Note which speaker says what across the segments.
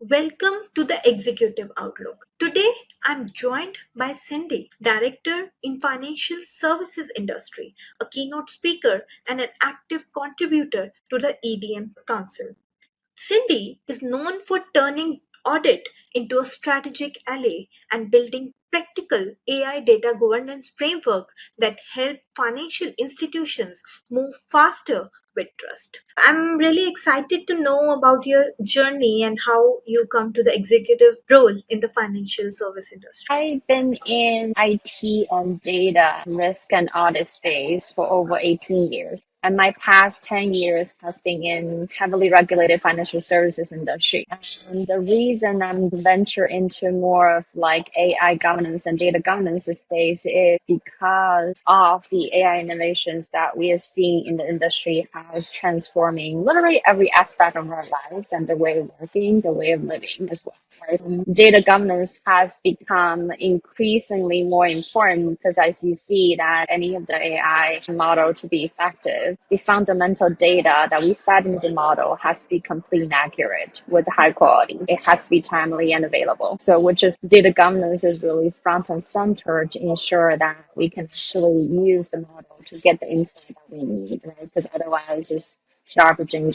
Speaker 1: Welcome to the Executive Outlook. Today, I'm joined by Cindy, Director in Financial Services Industry, a keynote speaker and an active contributor to the EDM Council. Cindy is known for turning audit into a strategic ally and building practical AI data governance framework that help financial institutions move faster with trust. I'm really excited to know about your journey and how you come to the executive role in the financial service industry.
Speaker 2: I've been in IT and data risk and audit space for over 18 years. And my past 10 years has been in heavily regulated financial services industry. And the reason I'm venture into more of like AI governance and data governance space is because of the AI innovations that we are seeing in the industry has transforming literally every aspect of our lives and the way of working, the way of living as well. Right? Data governance has become increasingly more important because as you see that any of the AI model to be effective, the fundamental data that we fed into the model has to be complete and accurate with high quality. It has to be timely and available. So which is data governance is really front and center to ensure that we can actually use the model to get the insight that we need, right? Because otherwise it's garbage in,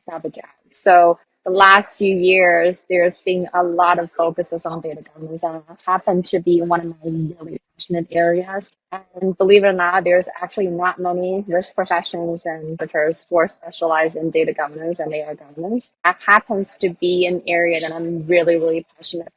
Speaker 2: garbage out. So the last few years, there's been a lot of focuses on data governance, and it happened to be one of my really passionate areas. And believe it or not, there's actually not many risk professions and recruiters who are specialized in data governance and AI governance. That happens to be an area that I'm really, really passionate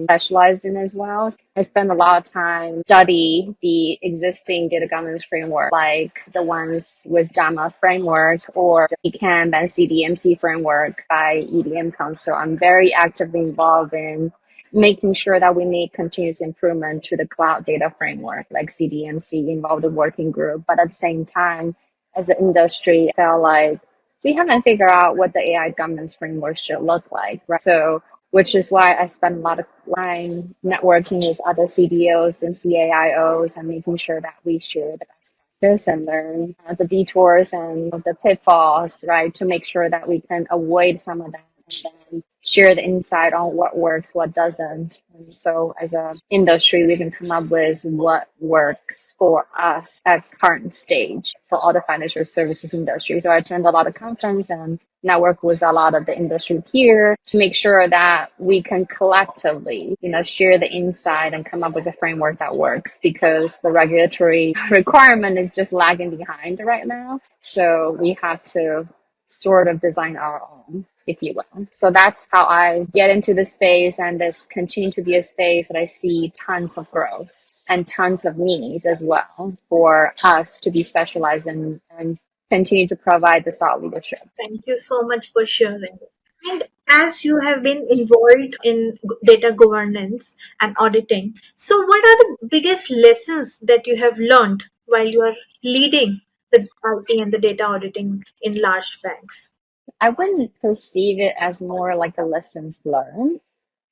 Speaker 2: specialized in as well. I spend a lot of time study the existing data governance framework, like the ones with DAMA framework or the ECAMP and CDMC framework by EDM Council. I'm very actively involved in making sure that we make continuous improvement to the cloud data framework, like CDMC, involved the working group. But at the same time, as the industry, I felt like we haven't figured out what the AI governance framework should look like, right? So which is why I spend a lot of time networking with other CDOs and CAIOs and making sure that we share the best practice and learn the detours and the pitfalls, right, to make sure that we can avoid some of that and then share the insight on what works, what doesn't. And so as a industry, we can come up with what works for us at current stage for all the financial services industry. So I attend a lot of conference and network with a lot of the industry here to make sure that we can collectively, share the insight and come up with a framework that works because the regulatory requirement is just lagging behind right now. So we have to sort of design our own, if you will. So that's how I get into the space, and this continue to be a space that I see tons of growth and tons of needs as well for us to be specialized in and continue to provide the thought leadership.
Speaker 1: Thank you so much for sharing. And as you have been involved in data governance and auditing, so what are the biggest lessons that you have learned while you are leading the IT and the data auditing in large banks?
Speaker 2: I wouldn't perceive it as more like a lessons learned.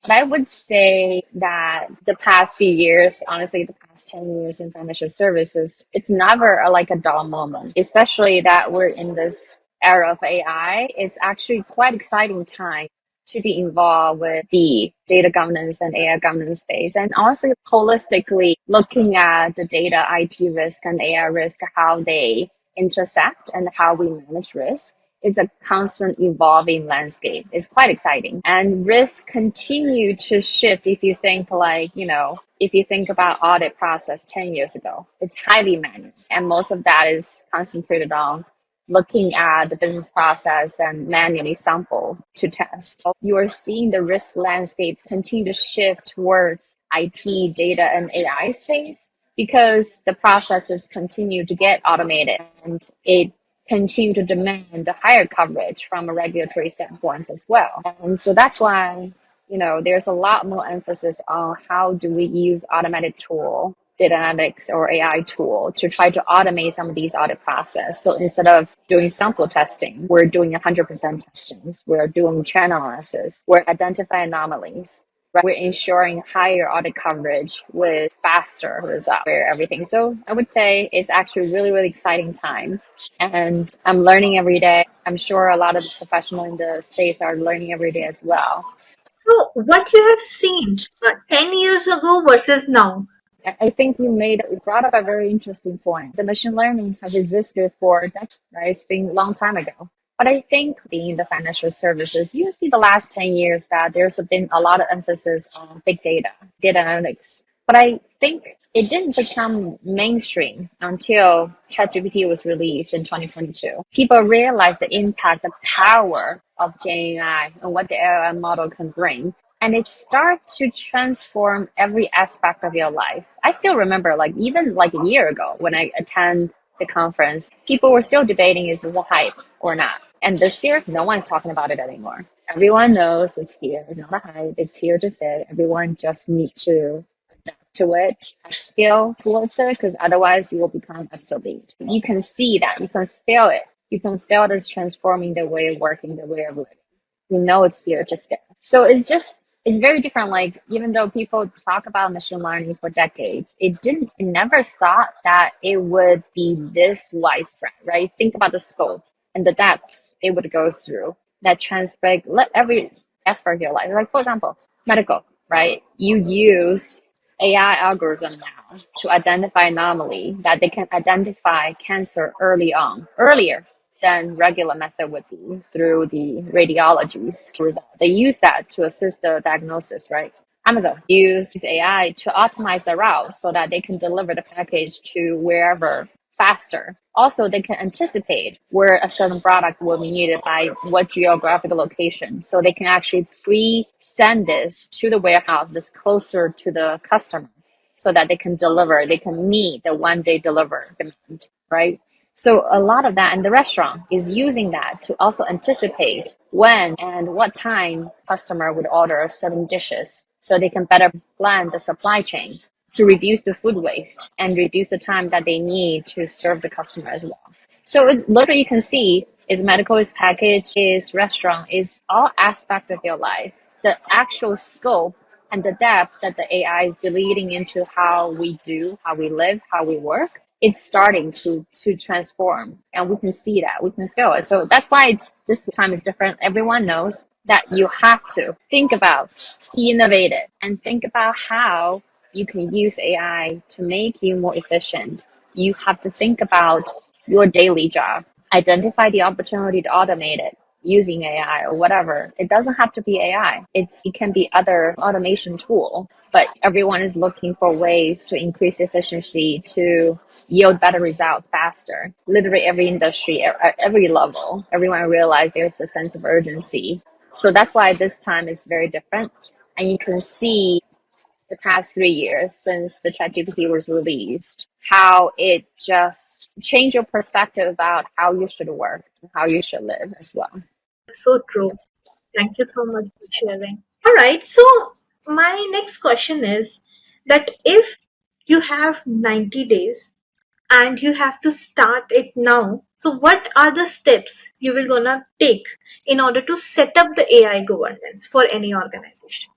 Speaker 2: But I would say that the past few years, honestly, the past 10 years in financial services, it's never like a dull moment, especially that we're in this era of AI. It's actually quite exciting time to be involved with the data governance and AI governance space. And honestly, holistically looking at the data, IT risk and AI risk, how they intersect and how we manage risk. It's a constant evolving landscape. It's quite exciting. And risks continue to shift if you think if you think about audit process 10 years ago, it's highly manual. And most of that is concentrated on looking at the business process and manually sample to test. You are seeing the risk landscape continue to shift towards IT, data, and AI space because the processes continue to get automated and it continue to demand a higher coverage from a regulatory standpoint as well. And so that's why, there's a lot more emphasis on how do we use automated tool, data analytics or AI tool to try to automate some of these audit process. So instead of doing sample testing, we're doing 100% testings. We're doing channel analysis. We're identifying anomalies. Right? We're ensuring higher audit coverage with faster results for everything. So I would say it's actually really, really exciting time. And I'm learning every day. I'm sure a lot of the professionals in the space are learning every day as well.
Speaker 1: So, what you have seen 10 years ago versus now?
Speaker 2: I think you brought up a very interesting point. The machine learning has existed for decades, right? It's been a long time ago. But I think being the financial services, you see the last 10 years that there's been a lot of emphasis on big data, data analytics. But I think it didn't become mainstream until ChatGPT was released in 2022. People realized the impact, the power of Gen AI and what the AI model can bring, and it starts to transform every aspect of your life. I still remember, like even like a year ago when I attend the conference, people were still debating is this a hype or not. And this year, no one's talking about it anymore. Everyone knows it's here, not a hype. It's here to stay. Everyone just needs to adapt to it, skill towards it, because otherwise you will become obsolete. You can see that. You can feel it. You can feel it as transforming the way of working, the way of living. You know it's here to stay. So it's very different. Like even though people talk about machine learning for decades, it never thought that it would be this widespread, right? Think about the scope and the depths it would go through that transfer every aspect of your life. Like for example, medical, right? You use AI algorithm now to identify anomaly that they can identify cancer earlier than regular method would be through the radiologies result. They use that to assist the diagnosis, right? Amazon use AI to optimize the route so that they can deliver the package to wherever faster. Also, they can anticipate where a certain product will be needed by what geographical location. So they can actually pre-send this to the warehouse that's closer to the customer so that they can deliver, they can meet the one day deliver demand, right? So a lot of that, and the restaurant is using that to also anticipate when and what time customer would order certain dishes, so they can better plan the supply chain to reduce the food waste and reduce the time that they need to serve the customer as well. So it's literally you can see is medical, is package, is restaurant, is all aspect of your life. The actual scope and the depth that the AI is bleeding into how we do, how we live, how we work, it's starting to transform, and we can see that, we can feel it. So that's why it's this time is different. Everyone knows that you have to think about, be innovative, and think about how you can use AI to make you more efficient. You have to think about your daily job, identify the opportunity to automate it using AI or whatever. It doesn't have to be AI. It can be other automation tool, but everyone is looking for ways to increase efficiency to yield better result faster. Literally every industry, at every level, everyone realized there's a sense of urgency. So that's why this time is very different. And you can see the past 3 years since the ChatGPT was released, how it just changed your perspective about how you should work and how you should live as well.
Speaker 1: So true. Thank you so much for sharing. All right. So, my next question is that if you have 90 days and you have to start it now, so what are the steps you will gonna take in order to set up the AI governance for any organization?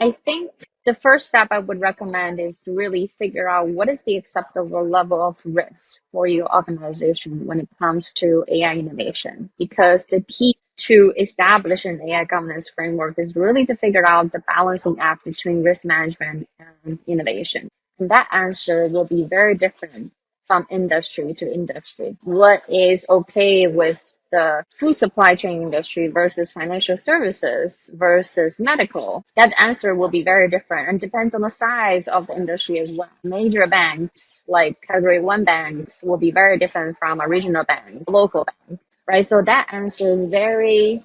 Speaker 2: I think the first step I would recommend is to really figure out what is the acceptable level of risk for your organization when it comes to AI innovation. Because the key to establish an AI governance framework is really to figure out the balancing act between risk management and innovation. And that answer will be very different from industry to industry. What is okay with the food supply chain industry versus financial services versus medical? That answer will be very different and depends on the size of the industry as well. Major banks, like category one banks, will be very different from a regional bank, local bank, right? So that answer is very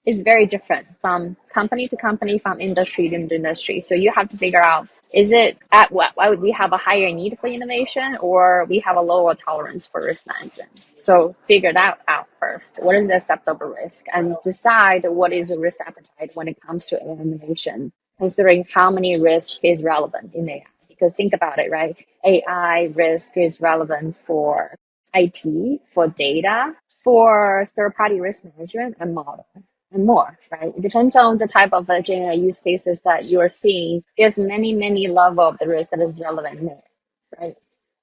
Speaker 2: different from company to company, from industry to industry. So you have to figure out, is it at what? Why would we have a higher need for innovation, or we have a lower tolerance for risk management? So figure that out first. What is the acceptable risk, and decide what is the risk appetite when it comes to AI innovation, considering how many risk is relevant in AI. Because think about it, right? AI risk is relevant for IT, for data, for third-party risk management and model and more, right? It depends on the type of Gen AI use cases that you are seeing. There's many, many level of the risk that is relevant there, right?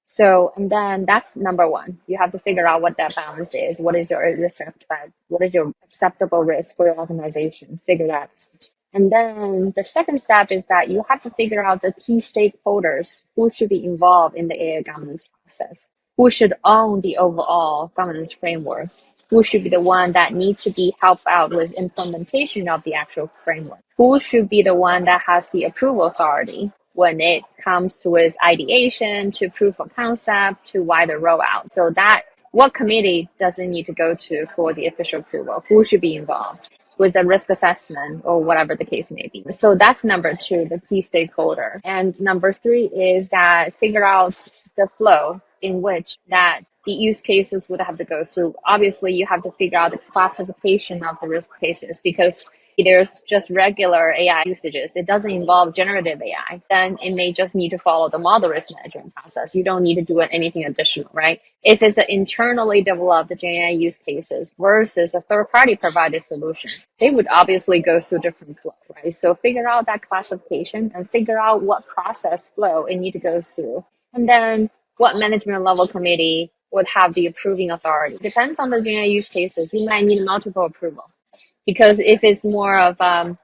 Speaker 2: So, and then that's number one. You have to figure out what that balance is. What is your risk appetite? What is your acceptable risk for your organization? Figure that out. And then the second step is that you have to figure out the key stakeholders who should be involved in the AI governance process, who should own the overall governance framework, who should be the one that needs to be helped out with implementation of the actual framework, who should be the one that has the approval authority when it comes with ideation to proof of concept to wider rollout. So that what committee does it need to go to for the official approval? Who should be involved with the risk assessment or whatever the case may be? So that's number two, the key stakeholder. And number three is that figure out the flow in which that the use cases would have to go through. Obviously, you have to figure out the classification of the risk cases because there's just regular AI usages. It doesn't involve generative AI. Then it may just need to follow the model risk management process. You don't need to do anything additional, right? If it's an internally developed Gen AI use cases versus a third-party provided solution, they would obviously go through different flow, right? So figure out that classification and figure out what process flow it need to go through. And then what management level committee would have the approving authority. Depends on the Gen AI use cases. You might need multiple approval. Because if it's more of,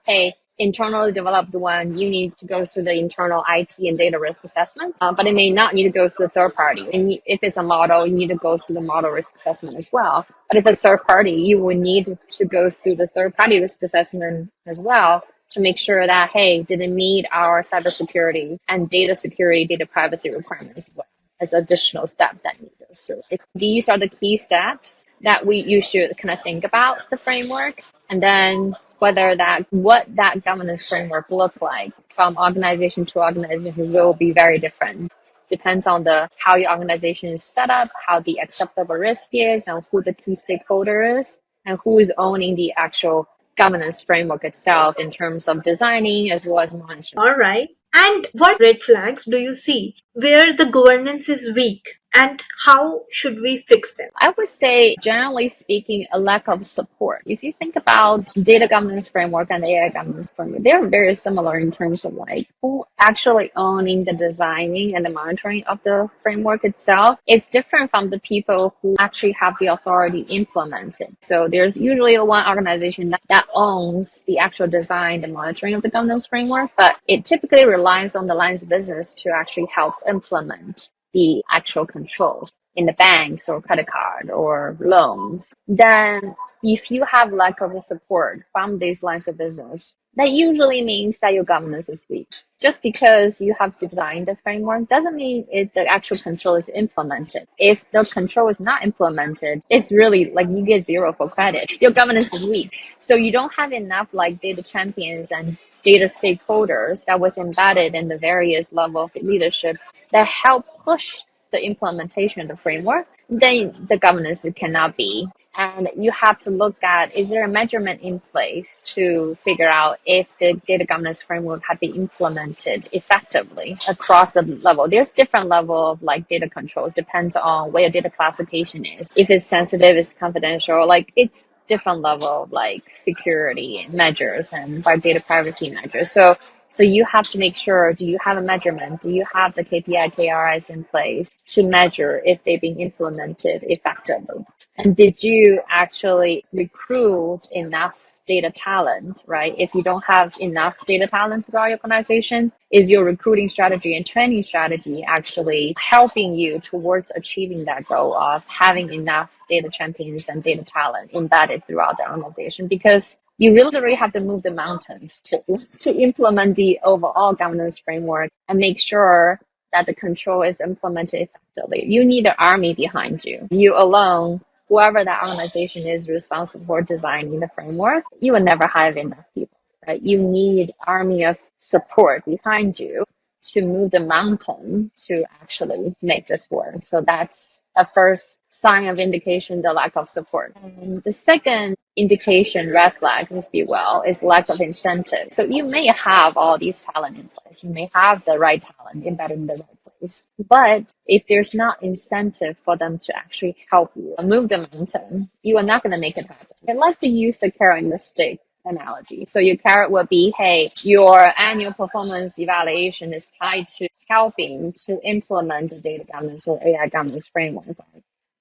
Speaker 2: hey, internally developed one, you need to go through the internal IT and data risk assessment, but it may not need to go through the third party. And if it's a model, you need to go through the model risk assessment as well. But if it's third party, you would need to go through the third party risk assessment as well to make sure that, hey, did it meet our cybersecurity and data security, data privacy requirements as well as additional step that you go through. These are the key steps that you should kind of think about the framework, and then what that governance framework look like from organization to organization will be very different. Depends on how your organization is set up, how the acceptable risk is, and who the key stakeholder is, and who is owning the actual governance framework itself in terms of designing as well as monitoring.
Speaker 1: All right. And what red flags do you see where the governance is weak and how should we fix them?
Speaker 2: I would say, generally speaking, a lack of support. If you think about data governance framework and AI governance framework, they're very similar in terms of like who actually owning the designing and the monitoring of the framework itself. It's different from the people who actually have the authority implement it. So there's usually one organization that owns the actual design and monitoring of the governance framework, but it typically relies on the lines of business to actually help implement the actual controls in the banks or credit card or loans. Then if you have lack of support from these lines of business, that usually means that your governance is weak. Just because you have designed the framework doesn't mean the actual control is implemented. If the control is not implemented, it's really like you get zero for credit. Your governance is weak. So you don't have enough like data champions and data stakeholders that was embedded in the various level of leadership that help push the implementation of the framework, then the governance cannot be. And you have to look at, is there a measurement in place to figure out if the data governance framework have been implemented effectively across the level? There's different level of like data controls, depends on where your data classification is. If it's sensitive, it's confidential, like it's different level of like security measures and by data privacy measures. So you have to make sure, do you have a measurement? Do you have the KPI, KRIs in place to measure if they've been implemented effectively? And did you actually recruit enough data talent, right? If you don't have enough data talent throughout your organization, is your recruiting strategy and training strategy actually helping you towards achieving that goal of having enough data champions and data talent embedded throughout the organization? Because you literally have to move the mountains to implement the overall governance framework and make sure that the control is implemented effectively. You need an army behind you. You alone, whoever that organization is responsible for designing the framework, you will never have enough people, right? You need army of support behind you to move the mountain to actually make this work. So that's a first sign of indication, the lack of support. And the second indication, red flags, if you will, is lack of incentive. So you may have all these talent in place. You may have the right talent embedded in the right place. But if there's not incentive for them to actually help you move the mountain, you are not going to make it happen. I like to use the carrot and the stick analogy. So your carrot will be, hey, your annual performance evaluation is tied to helping to implement the data governance or AI governance framework.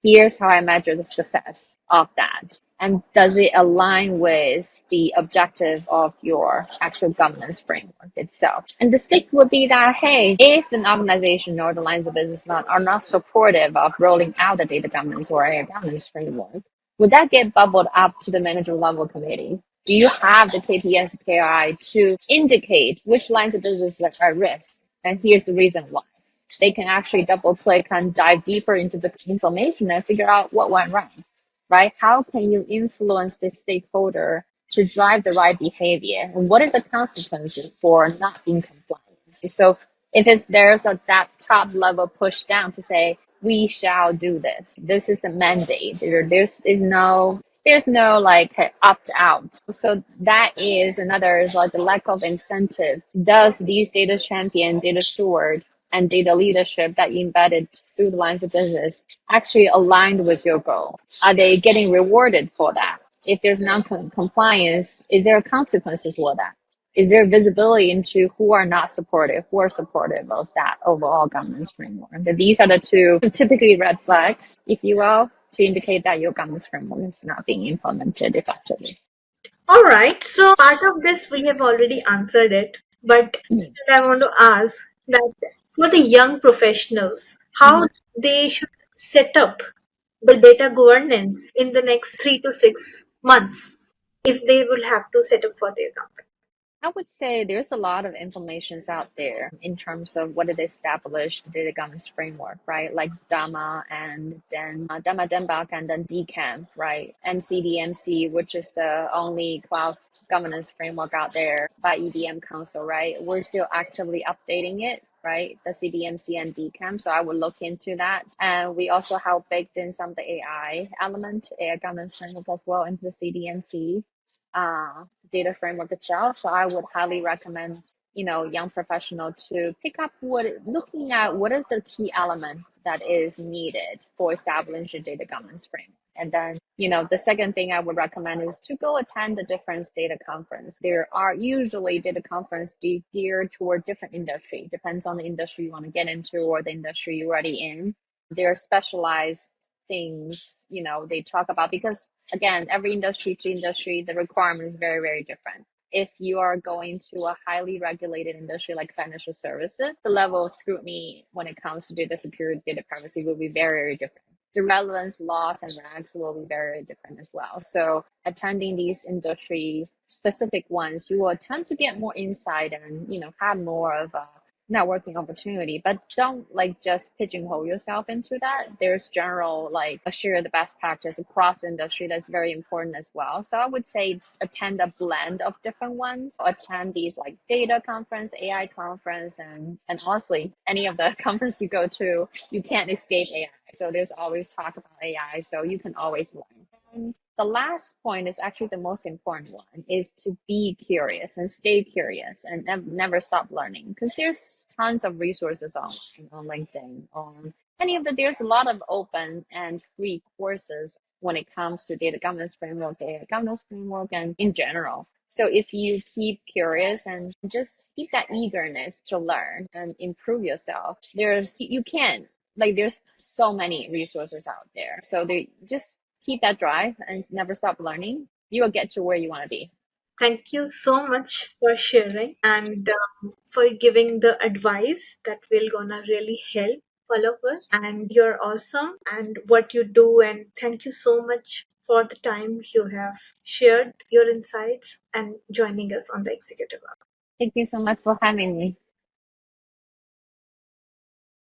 Speaker 2: here's how I measure the success of that. And does it align with the objective of your actual governance framework itself? And the stick would be that, hey, if an organization or the lines of business are not supportive of rolling out a data governance or a governance framework, would that get bubbled up to the manager level committee? Do you have the KPS KI to indicate which lines of business are at risk? And here's the reason why. They can actually double click and dive deeper into the information and figure out what went wrong, right? How can you influence the stakeholder to drive the right behavior? And what are the consequences for not being compliant? So if there's that top level push down to say, we shall do this. This is the mandate. There's no like opt out. So that is another is like the lack of incentive. Does these data champion, data steward, and data leadership that you embedded through the lines of business actually aligned with your goal? Are they getting rewarded for that? If there's non-compliance, is there consequences for that? Is there visibility into who are not supportive, who are supportive of that overall governance framework? And these are the two typically red flags, if you will, to indicate that your governance framework is not being implemented effectively.
Speaker 1: All right, so part of this we have already answered it, but
Speaker 2: Mm.
Speaker 1: still I want to ask that for the young professionals, how
Speaker 2: Mhm.
Speaker 1: they should set up the data governance in the next 3 to 6 months if they will have to set up for their company.
Speaker 2: I would say there's a lot of informations out there in terms of what it established data governance framework, right? Like DAMA and then DAMA Denbach and then DCAM, right? And CDMC, which is the only cloud governance framework out there by EDM Council, right? We're still actively updating it, right? The CDMC and DCAM. So I would look into that. And we also have baked in some of the AI element, AI governance framework as well into the CDMC data framework itself. So I would highly recommend, young professional to pick up looking at what are the key element that is needed for establishing data governance framework. And then, the second thing I would recommend is to go attend the different data conference. There are usually data conference geared toward different industry. Depends on the industry you want to get into or the industry you're already in. There are specialized things, they talk about because again, every industry to industry, the requirement is very, very different. If you are going to a highly regulated industry like financial services, the level of scrutiny when it comes to data security, data privacy will be very, very different. The relevance laws and regs will be very, very different as well. So attending these industry specific ones, you will tend to get more insight and, have more of a networking opportunity, but don't like just pigeonhole yourself into that. There's general like a share the best practice across the industry that's very important as well. So I would say attend a blend of different ones. Attend these like data conference, AI conference, and honestly, any of the conference you go to, you can't escape AI. So there's always talk about AI, so you can always learn. And the last point is actually the most important one is to be curious and stay curious and never stop learning because there's tons of resources on LinkedIn on there's a lot of open and free courses when it comes to data governance framework and in general. So if you keep curious and just keep that eagerness to learn and improve yourself, you can there's so many resources out there. So they just keep that drive and never stop learning. You will get to where you want to be.
Speaker 1: Thank you so much for sharing and for giving the advice that will gonna really help all of us. And you're awesome and what you do. And thank you so much for the time you have shared your insights and joining us on the executive hour.
Speaker 2: Thank you so much for having me.